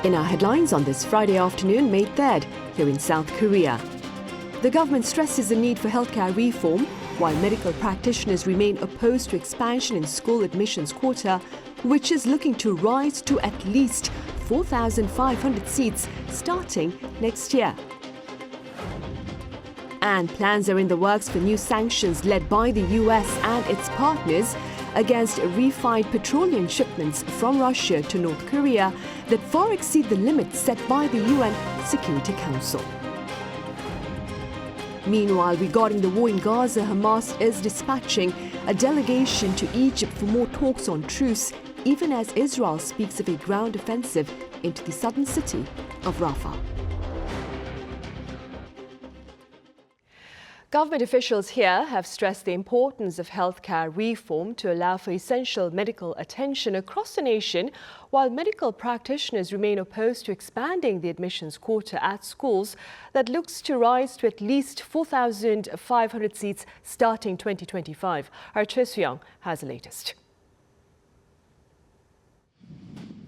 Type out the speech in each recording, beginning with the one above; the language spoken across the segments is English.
In our headlines on this Friday afternoon, May 3rd, here in South Korea. The government stresses the need for healthcare reform, while medical practitioners remain opposed to expansion in school admissions quota, which is looking to rise to at least 4,500 seats starting next year. And plans are in the works for new sanctions led by the US and its partners against refined petroleum shipments from Russia to North Korea that far exceed the limits set by the UN Security Council. Meanwhile, regarding the war in Gaza, Hamas is dispatching a delegation to Egypt for more talks on truce, even as Israel speaks of a ground offensive into the southern city of Rafah. Government officials here have stressed the importance of healthcare reform to allow for essential medical attention across the nation, while medical practitioners remain opposed to expanding the admissions quota at schools that looks to rise to at least 4,500 seats starting 2025. Our Choi Soo-young has the latest.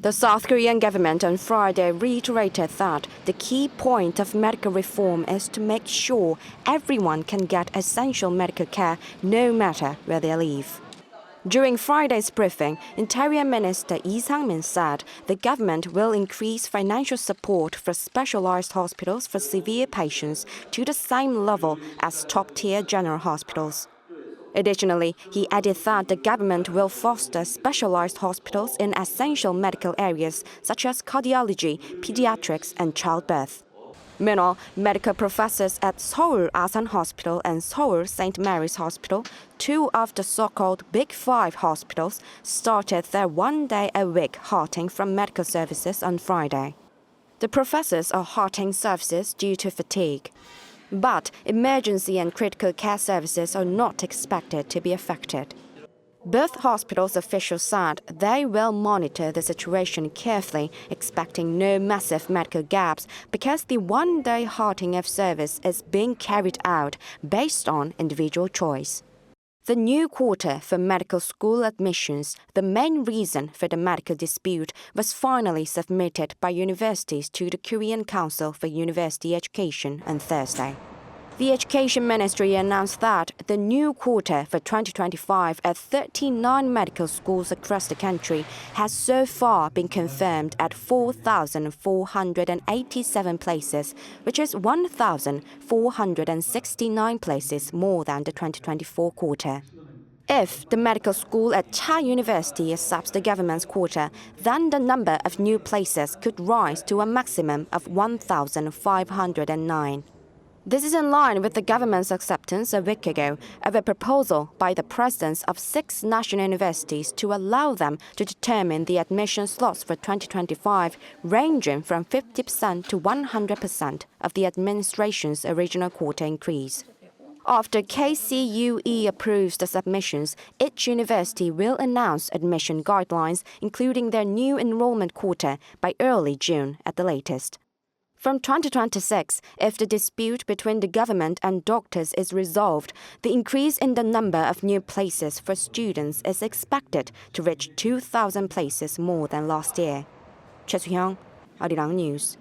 The South Korean government on Friday reiterated that the key point of medical reform is to make sure everyone can get essential medical care no matter where they live. During Friday's briefing, Interior Minister Lee Sang-min said the government will increase financial support for specialized hospitals for severe patients to the same level as top-tier general hospitals. Additionally, he added that the government will foster specialized hospitals in essential medical areas such as cardiology, pediatrics, and childbirth. Meanwhile, medical professors at Seoul Asan Hospital and Seoul St. Mary's Hospital, two of the so-called Big Five hospitals, started their one-day-a-week halting from medical services on Friday. The professors are halting services due to fatigue. But emergency and critical care services are not expected to be affected. Both hospitals' officials said they will monitor the situation carefully, expecting no massive medical gaps because the one-day halting of service is being carried out based on individual choice. The new quota for medical school admissions, the main reason for the medical dispute, was finally submitted by universities to the Korean Council for University Education on Thursday. The Education Ministry announced that the new quota for 2025 at 39 medical schools across the country has so far been confirmed at 4,487 places, which is 1,469 places more than the 2024 quota. If the medical school at Cha University accepts the government's quota, then the number of new places could rise to a maximum of 1,509. This is in line with the government's acceptance a week ago of a proposal by the presidents of 6 national universities to allow them to determine the admission slots for 2025, ranging from 50% to 100% of the administration's original quota increase. After KCUE approves the submissions, each university will announce admission guidelines, including their new enrollment quota, by early June at the latest. From 2026, if the dispute between the government and doctors is resolved, the increase in the number of new places for students is expected to reach 2,000 places more than last year. Choi Soo-young, Arirang News.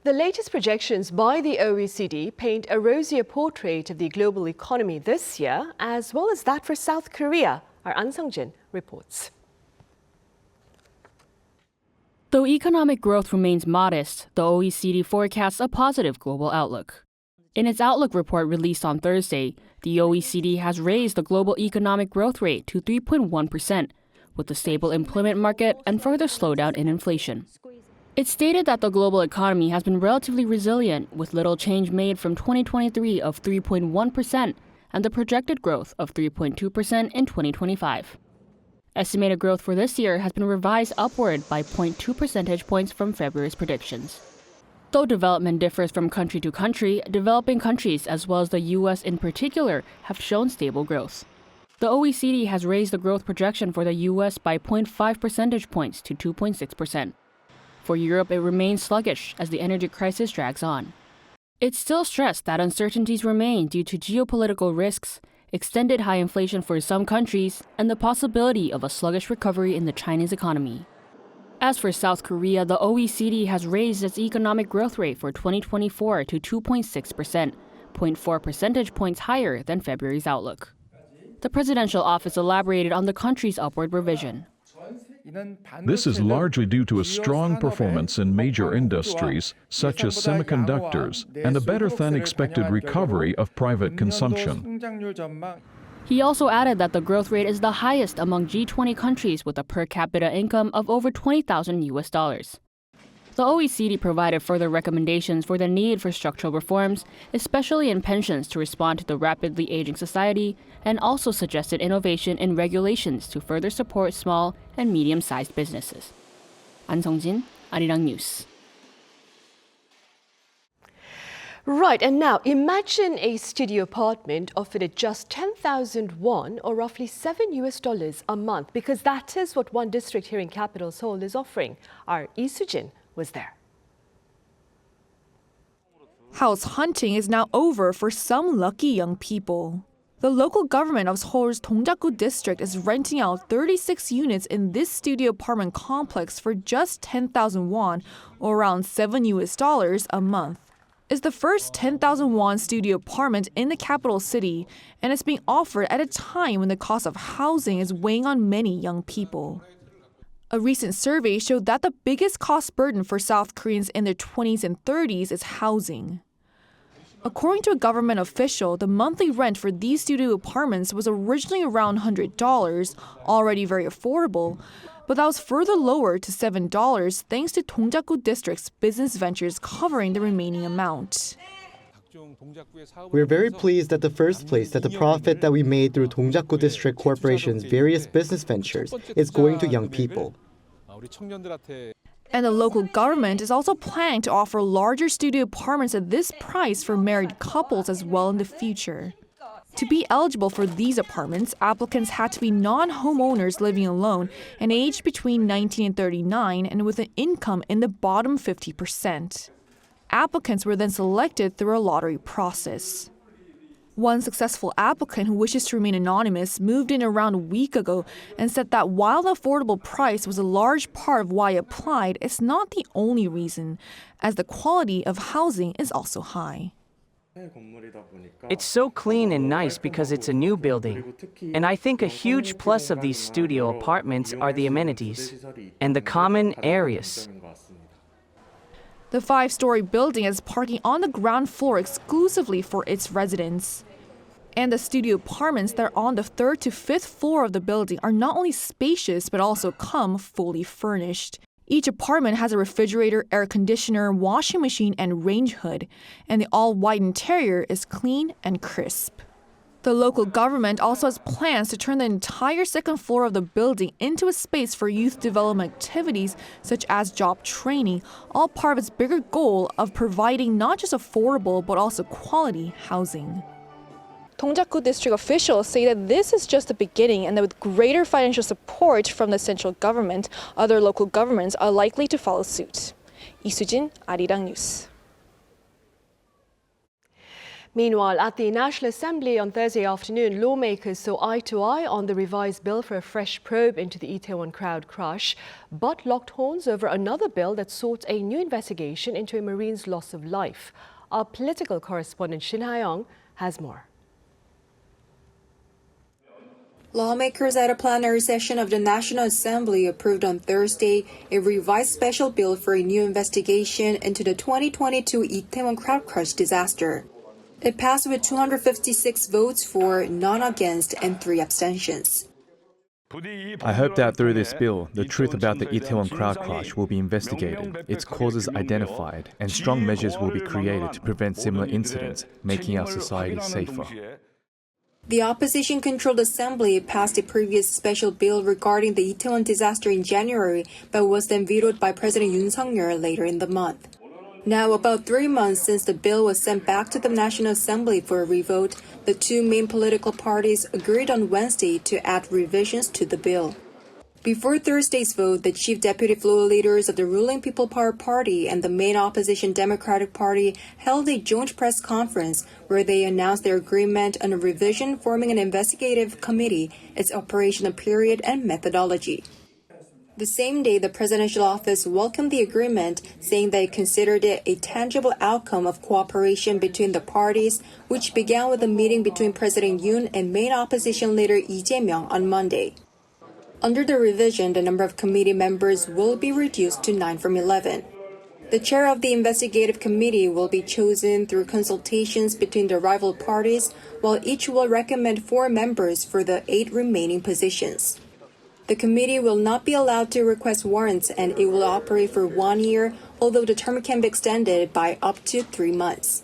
The latest projections by the OECD paint a rosier portrait of the global economy this year, as well as that for South Korea. Our An Sung-jin reports. Though economic growth remains modest, the OECD forecasts a positive global outlook. In its outlook report released on Thursday, the OECD has raised the global economic growth rate to 3.1%, with a stable employment market and further slowdown in inflation. It stated that the global economy has been relatively resilient, with little change made from 2023 of 3.1% and the projected growth of 3.2% in 2025. Estimated growth for this year has been revised upward by 0.2 percentage points from February's predictions. Though development differs from country to country, developing countries, as well as the U.S. in particular, have shown stable growth. The OECD has raised the growth projection for the U.S. by 0.5 percentage points to 2.6%. For Europe, it remains sluggish as the energy crisis drags on. It still stressed that uncertainties remain due to geopolitical risks, extended high inflation for some countries, and the possibility of a sluggish recovery in the Chinese economy. As for South Korea, the OECD has raised its economic growth rate for 2024 to 2.6%, 0.4 percentage points higher than February's outlook. The presidential office elaborated on the country's upward revision. This is largely due to a strong performance in major industries, such as semiconductors, and a better-than-expected recovery of private consumption. He also added that the growth rate is the highest among G20 countries with a per capita income of over $20,000. The OECD provided further recommendations for the need for structural reforms, especially in pensions to respond to the rapidly aging society, and also suggested innovation in regulations to further support small and medium-sized businesses. An Sung-jin, Arirang News. Right, and now imagine a studio apartment offered at just 10,000 won or roughly $7 a month, because that is what one district here in capital Seoul is offering. Our Lee Soo-jin was there. House hunting is now over for some lucky young people. The local government of Seoul's Dongjaku district is renting out 36 units in this studio apartment complex for just 10,000 won, or around $7 a month. It's the first 10,000 won studio apartment in the capital city, and it's being offered at a time when the cost of housing is weighing on many young people. A recent survey showed that the biggest cost burden for South Koreans in their 20s and 30s is housing. According to a government official, the monthly rent for these studio apartments was originally around $100, already very affordable, but that was further lowered to $7 thanks to Dongjaku District's business ventures covering the remaining amount. We're very pleased at the first place that the profit that we made through Dongjaku District Corporation's various business ventures is going to young people. And the local government is also planning to offer larger studio apartments at this price for married couples as well in the future. To be eligible for these apartments, applicants had to be non-homeowners living alone and aged between 19 and 39 and with an income in the bottom 50%. Applicants were then selected through a lottery process. One successful applicant who wishes to remain anonymous moved in around a week ago and said that while the affordable price was a large part of why he applied, it's not the only reason, as the quality of housing is also high. It's so clean and nice because it's a new building. And I think a huge plus of these studio apartments are the amenities and the common areas. The 5-story building has parking on the ground floor exclusively for its residents. And the studio apartments that are on the 3rd to 5th floor of the building are not only spacious but also come fully furnished. Each apartment has a refrigerator, air conditioner, washing machine, and range hood, and the all-white interior is clean and crisp. The local government also has plans to turn the entire 2nd floor of the building into a space for youth development activities such as job training, all part of its bigger goal of providing not just affordable but also quality housing. Dongjaku district officials say that this is just the beginning and that with greater financial support from the central government, other local governments are likely to follow suit. Lee Soo-jin, Arirang News. Meanwhile, at the Nat'l Assembly on Thursday afternoon, lawmakers saw eye-to-eye on the revised bill for a fresh probe into the Itaewon crowd crush, but locked horns over another bill that sought a new investigation into a Marine's loss of life. Our political correspondent Shin Ha-young has more. Lawmakers at a plenary session of the National Assembly approved on Thursday a revised special bill for a new investigation into the 2022 Itaewon crowd crush disaster. It passed with 256 votes for, none against, and 3 abstentions. I hope that through this bill, the truth about the Itaewon crowd crush will be investigated, its causes identified, and strong measures will be created to prevent similar incidents, making our society safer. The opposition-controlled assembly passed a previous special bill regarding the Itaewon disaster in January, but was then vetoed by President Yoon Suk-yeol later in the month. Now, about 3 months since the bill was sent back to the National Assembly for a revote, the two main political parties agreed on Wednesday to add revisions to the bill. Before Thursday's vote, the chief deputy floor leaders of the ruling People Power Party and the main opposition Democratic Party held a joint press conference where they announced their agreement on a revision forming an investigative committee, its operational period, and methodology. The same day, the presidential office welcomed the agreement, saying that it considered it a tangible outcome of cooperation between the parties, which began with a meeting between President Yoon and main opposition leader Lee Jae-myung on Monday. Under the revision, the number of committee members will be reduced to 9 from 11. The chair of the investigative committee will be chosen through consultations between the rival parties, while each will recommend 4 members for the 8 remaining positions. The committee will not be allowed to request warrants, and it will operate for 1 year, although the term can be extended by up to 3 months.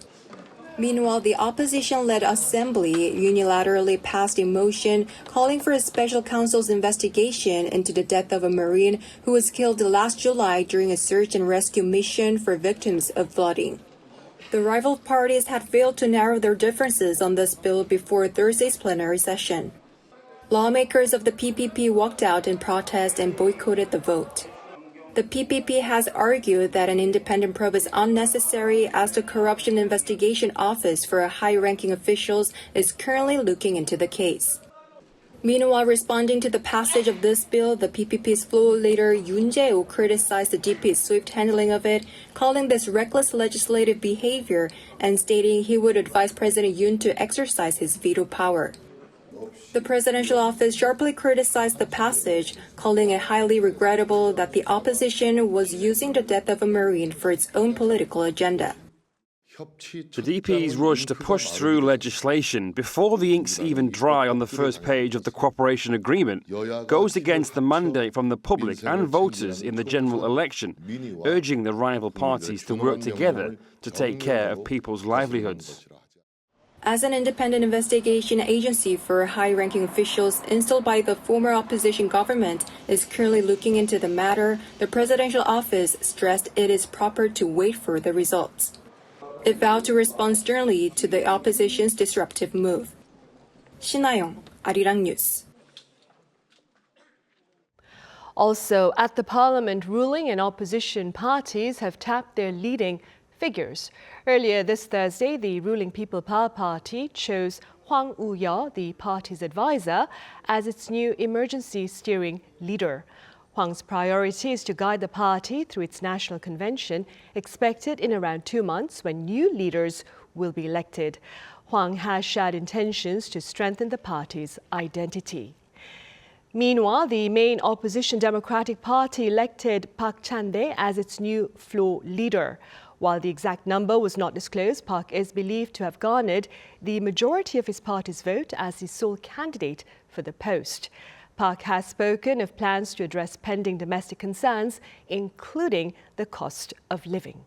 Meanwhile, the opposition-led Assembly unilaterally passed a motion calling for a special counsel's investigation into the death of a Marine who was killed last July during a search and rescue mission for victims of flooding. The rival parties had failed to narrow their differences on this bill before Thursday's plenary session. Lawmakers of the PPP walked out in protest and boycotted the vote. The PPP has argued that an independent probe is unnecessary as the Corruption Investigation Office for high-ranking officials is currently looking into the case. Meanwhile, responding to the passage of this bill, the PPP's floor leader Yoon Jae-oh criticized the DP's swift handling of it, calling this reckless legislative behavior and stating he would advise President Yoon to exercise his veto power. The presidential office sharply criticized the passage, calling it highly regrettable that the opposition was using the death of a Marine for its own political agenda. The DP's rush to push through legislation before the ink's even dry on the first page of the cooperation agreement goes against the mandate from the public and voters in the general election, urging the rival parties to work together to take care of people's livelihoods. As an independent investigation agency for high-ranking officials installed by the former opposition government is currently looking into the matter, the presidential office stressed it is proper to wait for the results. It vowed to respond sternly to the opposition's disruptive move. 신하영, Arirang News. Also, at the parliament, ruling and opposition parties have tapped their leading figures. Earlier this Thursday, the ruling People Power Party chose Hwang Woo-yeo, the party's advisor, as its new emergency steering leader. Hwang's priority is to guide the party through its national convention, expected in around 2 months when new leaders will be elected. Hwang has shared intentions to strengthen the party's identity. Meanwhile, the main opposition Democratic Party elected Park Chan-dae as its new floor leader. While the exact number was not disclosed, Park is believed to have garnered the majority of his party's vote as the sole candidate for the post. Park has spoken of plans to address pending domestic concerns, including the cost of living.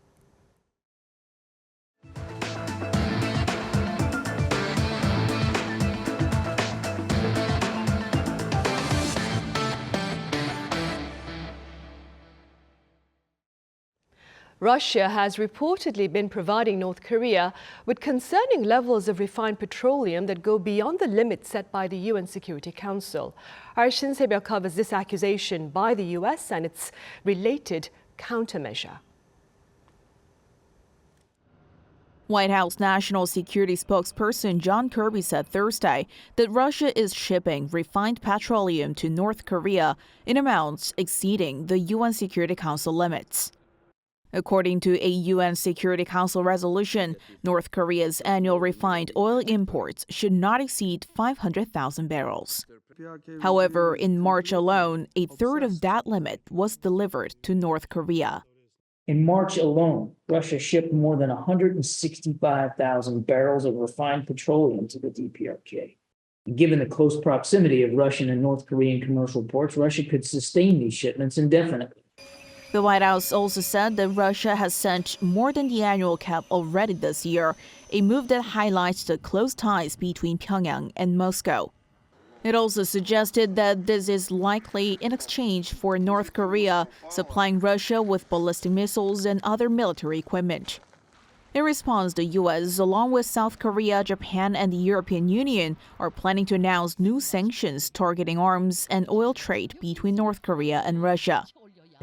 Russia has reportedly been providing North Korea with concerning levels of refined petroleum that go beyond the limits set by the UN Security Council. Our Shin Se-byuk covers this accusation by the US and its related countermeasure. White House National Security spokesperson John Kirby said Thursday that Russia is shipping refined petroleum to North Korea in amounts exceeding the UN Security Council limits. According to a UN Security Council resolution, North Korea's annual refined oil imports should not exceed 500,000 barrels. However, in March alone, a third of that limit was delivered to North Korea. In March alone, Russia shipped more than 165,000 barrels of refined petroleum to the DPRK. Given the close proximity of Russian and North Korean commercial ports, Russia could sustain these shipments indefinitely. The White House also said that Russia has sent more than the annual cap already this year, a move that highlights the close ties between Pyongyang and Moscow. It also suggested that this is likely in exchange for North Korea supplying Russia with ballistic missiles and other military equipment. In response, the U.S., along with South Korea, Japan, and the European Union, are planning to announce new sanctions targeting arms and oil trade between North Korea and Russia.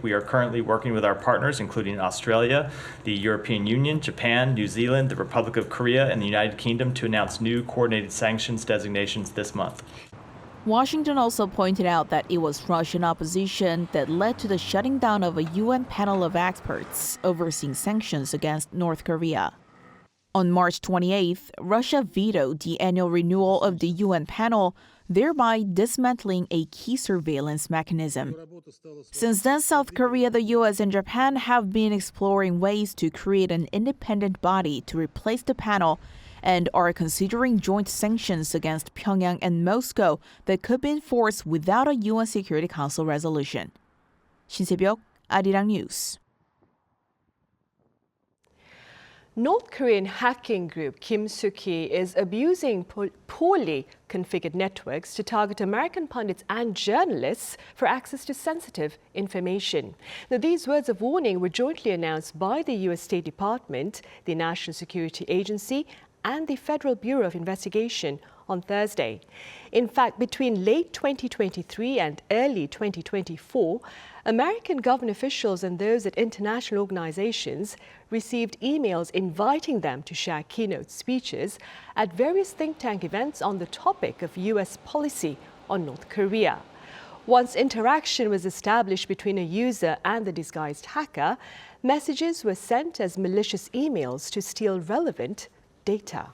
We are currently working with our partners, including Australia, the European Union, Japan, New Zealand, the Republic of Korea, and the United Kingdom to announce new coordinated sanctions designations this month. Washington also pointed out that it was Russian opposition that led to the shutting down of a UN panel of experts overseeing sanctions against North Korea. On March 28th, Russia vetoed the annual renewal of the UN panel, thereby dismantling a key surveillance mechanism. Since then, South Korea, the U.S., and Japan have been exploring ways to create an independent body to replace the panel and are considering joint sanctions against Pyongyang and Moscow that could be enforced without a UN Security Council resolution. 신세벽, Arirang News. North Korean hacking group Kim Suk-hee is abusing poorly configured networks to target American pundits and journalists for access to sensitive information. Now, these words of warning were jointly announced by the U.S. State Department, the National Security Agency, and the Federal Bureau of Investigation on Thursday. In fact, between late 2023 and early 2024, American government officials and those at international organizations received emails inviting them to share keynote speeches at various think tank events on the topic of U.S. policy on North Korea. Once interaction was established between a user and the disguised hacker, messages were sent as malicious emails to steal relevant data.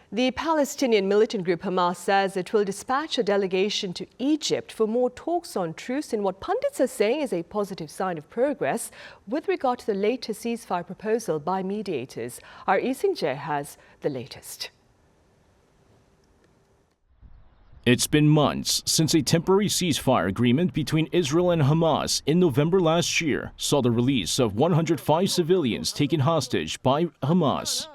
The Palestinian militant group Hamas says it will dispatch a delegation to Egypt for more talks on truce in what pundits are saying is a positive sign of progress with regard to the latest ceasefire proposal by mediators. Our Ising-jae has the latest. It's been months since a temporary ceasefire agreement between Israel and Hamas in November last year saw the release of 105 civilians taken hostage by Hamas.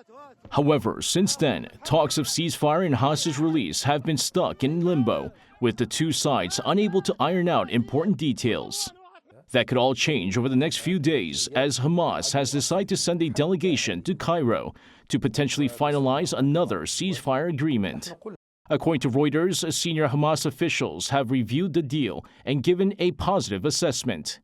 However, since then, talks of ceasefire and hostage release have been stuck in limbo, with the two sides unable to iron out important details. That could all change over the next few days as Hamas has decided to send a delegation to Cairo to potentially finalize another ceasefire agreement. According to Reuters, senior Hamas officials have reviewed the deal and given a positive assessment.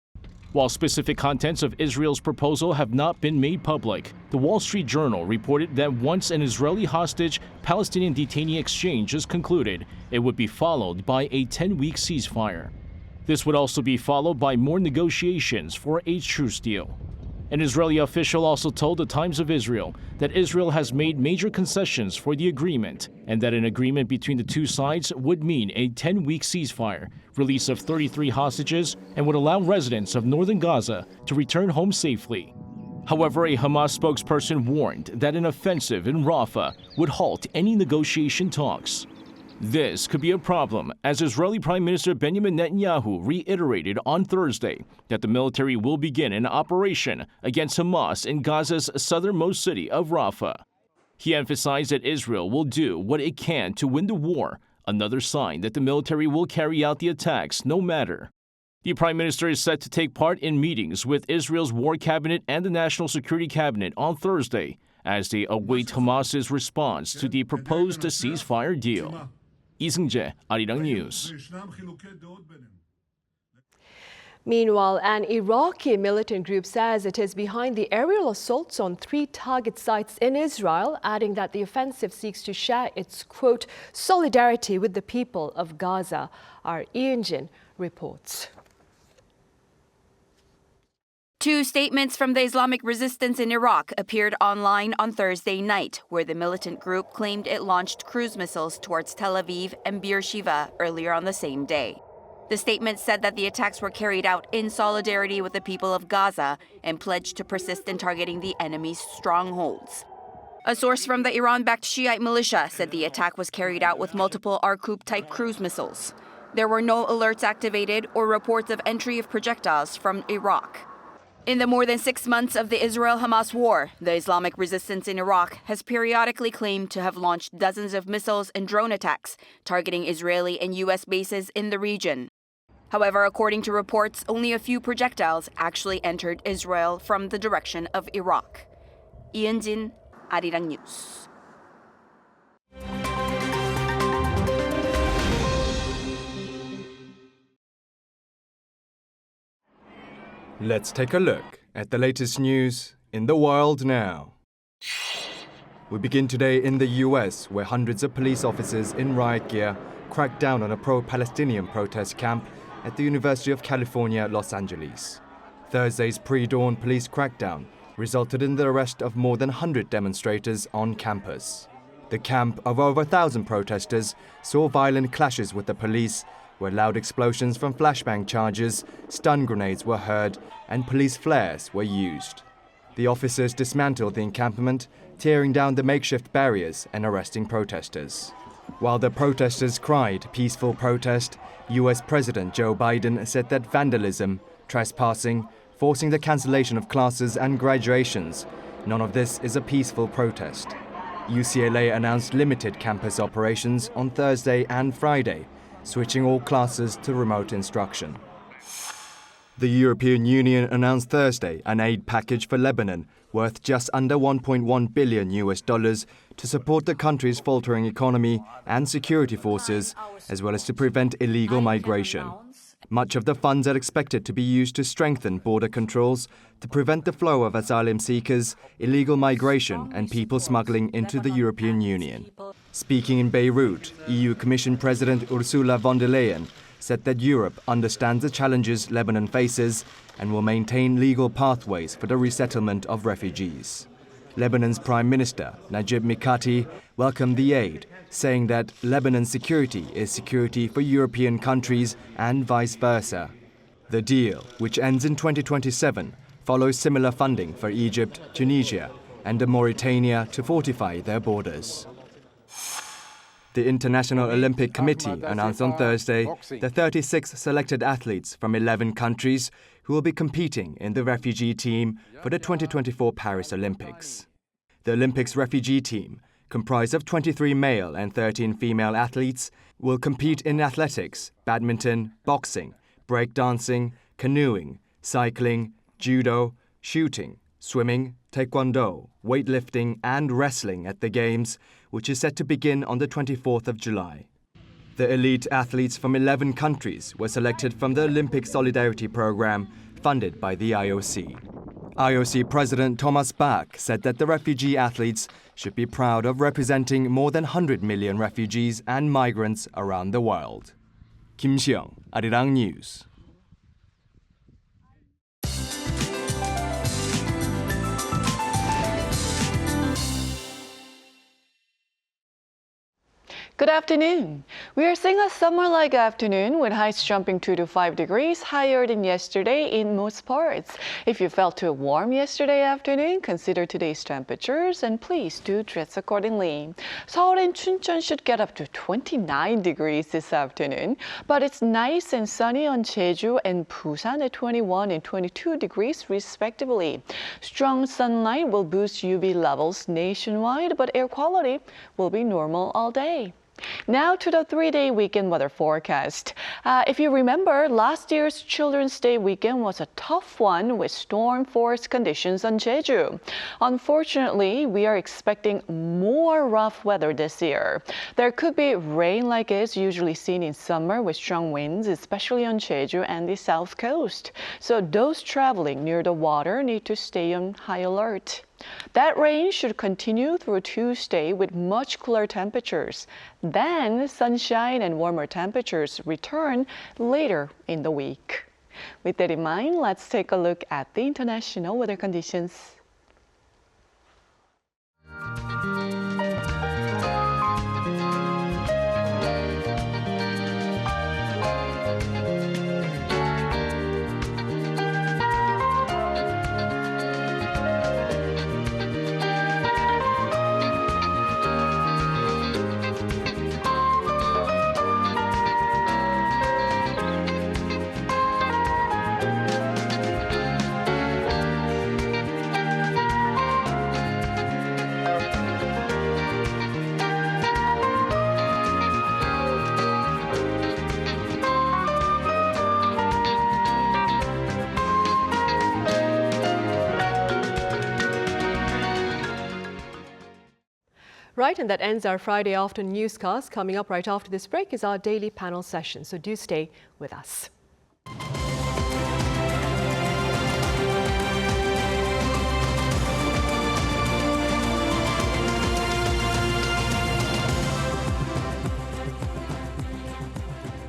While specific contents of Israel's proposal have not been made public, the Wall Street Journal reported that once an Israeli hostage-Palestinian detainee exchange is concluded, it would be followed by a 10-week ceasefire. This would also be followed by more negotiations for a truce deal. An Israeli official also told the Times of Israel that Israel has made major concessions for the agreement and that an agreement between the two sides would mean a 10-week ceasefire, release of 33 hostages, and would allow residents of northern Gaza to return home safely. However, a Hamas spokesperson warned that an offensive in Rafah would halt any negotiation talks. This could be a problem, as Israeli Prime Minister Benjamin Netanyahu reiterated on Thursday that the military will begin an operation against Hamas in Gaza's southernmost city of Rafah. He emphasized that Israel will do what it can to win the war, another sign that the military will carry out the attacks no matter. The Prime Minister is set to take part in meetings with Israel's War Cabinet and the National Security Cabinet on Thursday as they await Hamas's response to the proposed ceasefire deal. Ising-jae, Arirang News. Meanwhile, an Iraqi militant group says it is behind the aerial assaults on 3 target sites in Israel, adding that the offensive seeks to share its, quote, solidarity with the people of Gaza. Our Ian reports. 2 statements from the Islamic resistance in Iraq appeared online on Thursday night, where the militant group claimed it launched cruise missiles towards Tel Aviv and Beersheba earlier on the same day. The statement said that the attacks were carried out in solidarity with the people of Gaza and pledged to persist in targeting the enemy's strongholds. A source from the Iran-backed Shiite militia said the attack was carried out with multiple Arqub-type cruise missiles. There were no alerts activated or reports of entry of projectiles from Iraq. In the more than 6 months of the Israel-Hamas war, the Islamic resistance in Iraq has periodically claimed to have launched dozens of missiles and drone attacks targeting Israeli and U.S. bases in the region. However, according to reports, only a few projectiles actually entered Israel from the direction of Iraq. Jin, Arirang News. Let's take a look at the latest news in the world now. We begin today in the US, where hundreds of police officers in riot gear cracked down on a pro-Palestinian protest camp at the University of California, Los Angeles. Thursday's pre-dawn police crackdown resulted in the arrest of more than 100 demonstrators on campus. The camp of over 1,000 protesters saw violent clashes with the police, where loud explosions from flashbang charges, stun grenades were heard, and police flares were used. The officers dismantled the encampment, tearing down the makeshift barriers and arresting protesters. While the protesters cried peaceful protest, US President Joe Biden said that vandalism, trespassing, forcing the cancellation of classes and graduations, none of this is a peaceful protest. UCLA announced limited campus operations on Thursday and Friday, switching all classes to remote instruction. The European Union announced Thursday an aid package for Lebanon worth just under $1.1 billion to support the country's faltering economy and security forces, as well as to prevent illegal migration. Much of the funds are expected to be used to strengthen border controls to prevent the flow of asylum seekers, illegal migration, and people smuggling into the European Union. Speaking in Beirut, EU Commission President Ursula von der Leyen said that Europe understands the challenges Lebanon faces and will maintain legal pathways for the resettlement of refugees. Lebanon's Prime Minister, Najib Mikati, welcomed the aid, saying that Lebanon's security is security for European countries and vice versa. The deal, which ends in 2027, follows similar funding for Egypt, Tunisia, and Mauritania to fortify their borders. The International Olympic Committee announced on Thursday the 36 selected athletes from 11 countries who will be competing in the refugee team for the 2024 Paris Olympics. The Olympics refugee team, comprised of 23 male and 13 female athletes, will compete in athletics, badminton, boxing, breakdancing, canoeing, cycling, judo, shooting, swimming, taekwondo, weightlifting, and wrestling at the Games, which is set to begin on the 24th of July. The elite athletes from 11 countries were selected from the Olympic Solidarity Program, funded by the IOC. IOC President Thomas Bach said that the refugee athletes should be proud of representing more than 100 million refugees and migrants around the world. Kim Seong, Arirang News. Good afternoon. We are seeing a summer-like afternoon with highs jumping 2 to 5 degrees higher than yesterday in most parts. If you felt too warm yesterday afternoon, consider today's temperatures and please do dress accordingly. Seoul and Chuncheon should get up to 29 degrees this afternoon, but it's nice and sunny on Jeju and Busan at 21 and 22 degrees respectively. Strong sunlight will boost UV levels nationwide, but air quality will be normal all day. Now to the 3-day weekend weather forecast. If you remember, last year's Children's Day weekend was a tough one with storm force conditions on Jeju. Unfortunately, we are expecting more rough weather this year. There could be rain like is usually seen in summer with strong winds, especially on Jeju and the south coast. So those traveling near the water need to stay on high alert. That rain should continue through Tuesday with much cooler temperatures. Then sunshine and warmer temperatures return later in the week. With that in mind, let's take a look at the international weather conditions. Right, and that ends our Friday afternoon newscast. Coming up right after this break is our daily panel session, so do stay with us.